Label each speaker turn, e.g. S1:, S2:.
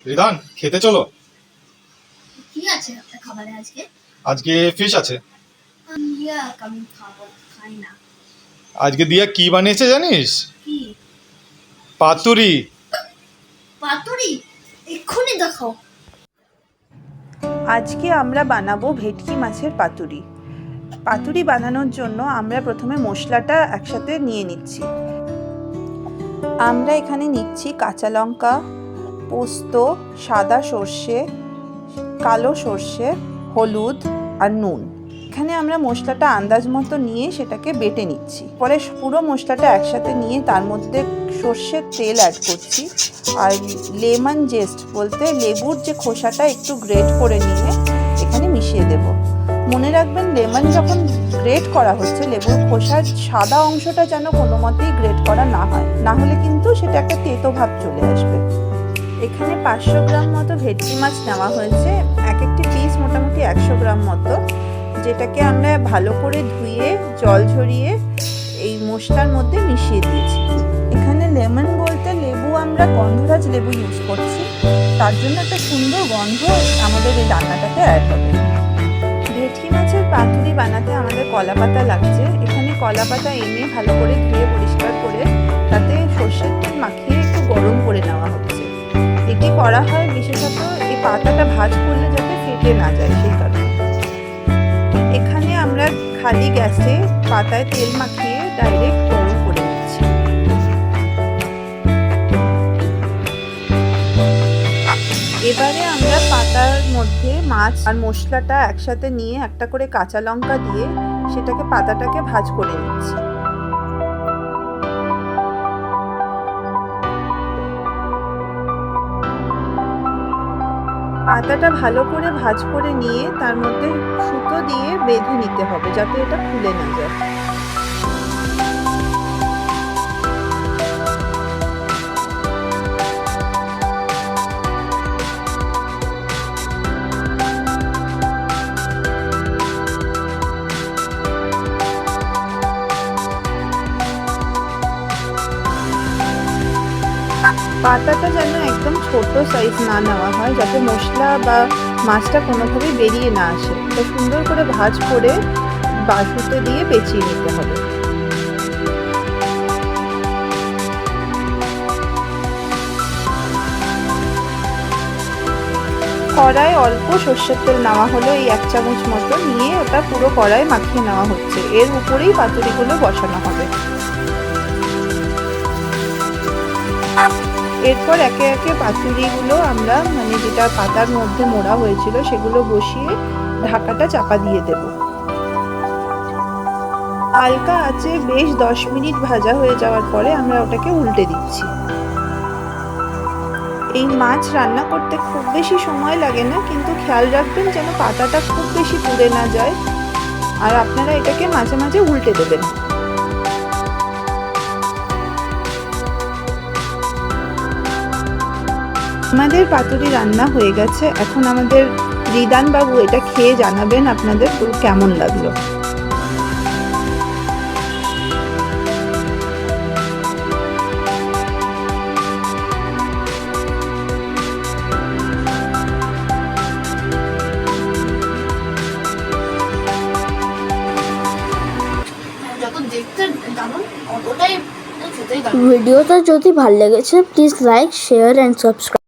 S1: রিদান, খেতে চলো।
S2: কি আছে আপনার খাবারে আজকে?
S1: আজকে ফিশ আছে।
S2: আমি খাবো, খাই না।
S1: আজকে দিয়া কি বানিয়েছে জানিস?
S2: কি?
S1: পাতুরি।
S2: পাতুরি? এক্ষুনি দেখাও।
S3: আজকে আমরা বানাবো ভেটকি মাছের পাতুরি। পাতুরি বানানোর জন্য আমরা প্রথমে মশলাটা একসাথে নিয়ে নিচ্ছি। আমরা এখানে নিচ্ছি কাঁচা লঙ্কা, পোস্ত, সাদা সর্ষে, কালো সর্ষে, হলুদ আর নুন। এখানে আমরা মশলাটা আন্দাজ মতো নিয়ে সেটাকে বেটে নিচ্ছি। পরে পুরো মশলাটা একসাথে নিয়ে তার মধ্যে সর্ষের তেল অ্যাড করছি আর লেমন জেস্ট বলতে লেবুর যে খোসাটা একটু গ্রেট করে নিয়ে এখানে মিশিয়ে দেব। মনে রাখবেন লেমন যখন গ্রেট করা হচ্ছে লেবুর খোসার সাদা অংশটা যেন কোনো মতেই গ্রেট করা না হয়, না হলে কিন্তু সেটা একটা তেতো ভাব চলে আসবে। এখানে 500 গ্রাম মতো ভেটকি মাছ নেওয়া হয়েছে, এক একটি পিস মোটামুটি 100 গ্রাম মতো, যেটাকে আমরা ভালো করে ধুয়ে জল ঝরিয়ে এই মশলার মধ্যে মিশিয়ে দিয়েছি। এখানে লেমন বলতে লেবু আমরা গন্ধরাজ লেবু ইউজ করছি, তার জন্য একটা সুন্দর গন্ধ আমাদের এই রান্নাটাতে অ্যাড হবে। ভেটকি মাছের পাতুরি বানাতে আমাদের কলা পাতা লাগছে। এখানে কলা পাতা এনে ভালো করে ধুয়ে পরিষ্কার করে তাতে সর্ষের তেল মাখিয়ে একটু গরম করে নেওয়া হচ্ছে। এটি করা হয় বিশেষত এই পাতাটা ভাঁজ করলে যাতে ফেটে না যায় সেই কারণে। এখানে আমরা খালি গ্যাসে পাতায় তেল মাখিয়ে ডাইরেক্ট গরম করে নিচ্ছি। এবারে আমরা পাতার মধ্যে মাছ আর মশলাটা একসাথে নিয়ে একটা করে কাঁচা লঙ্কা দিয়ে সেটাকে পাতাটাকে ভাঁজ করে নিচ্ছি। পাতাটা ভালো করে ভাঁজ করে নিয়ে তার মধ্যে সুতো দিয়ে বেঁধে নিতে হবে যাতে এটা খুলে না যায়। পাতাটা যেন একদম ছোট সাইজ না নেওয়া হয়, যাতে মশলা বা মাছটা কোনোভাবেই বেরিয়ে না আসে। তো সুন্দর করে ভাঁজ করে সুতো দিয়ে পেঁচিয়ে নিতে হবে। কড়াই অল্প সর্ষের তেল নেওয়া হলো, এই 1 চামচ মতো নিয়ে ওটা পুরো কড়াই মাখিয়ে নেওয়া হচ্ছে। এর উপরেই পাতুরিগুলো বসানো হবে। এরপর একে একে পাতুরিগুলো আমরা যেটা পাতার মধ্যে মোড়া হয়েছিল সেগুলো বসিয়ে ঢাকাটা চাপা দিয়ে দেব। হালকা আঁচে বেশ 10 মিনিট ভাজা হয়ে যাওয়ার পরে আমরা ওটাকে উল্টে দিচ্ছি। এই মাছ রান্না করতে খুব বেশি সময় লাগে না, কিন্তু খেয়াল রাখবেন যেন পাতাটা খুব বেশি পুড়ে না যায়, আর আপনারা এটাকে মাঝে মাঝে উল্টে দেবেন। আমাদের পাতুরি রান্না হয়ে গেছে। এখন আমাদের রিদান বাবু এটা খেয়ে জানাবেন আপনাদের কেমন লাগলো।
S2: যত দেখতে দারুণ অতটাই খেতেই দারুণ।
S4: ভিডিওটা যদি ভালো লেগেছে please like share and subscribe.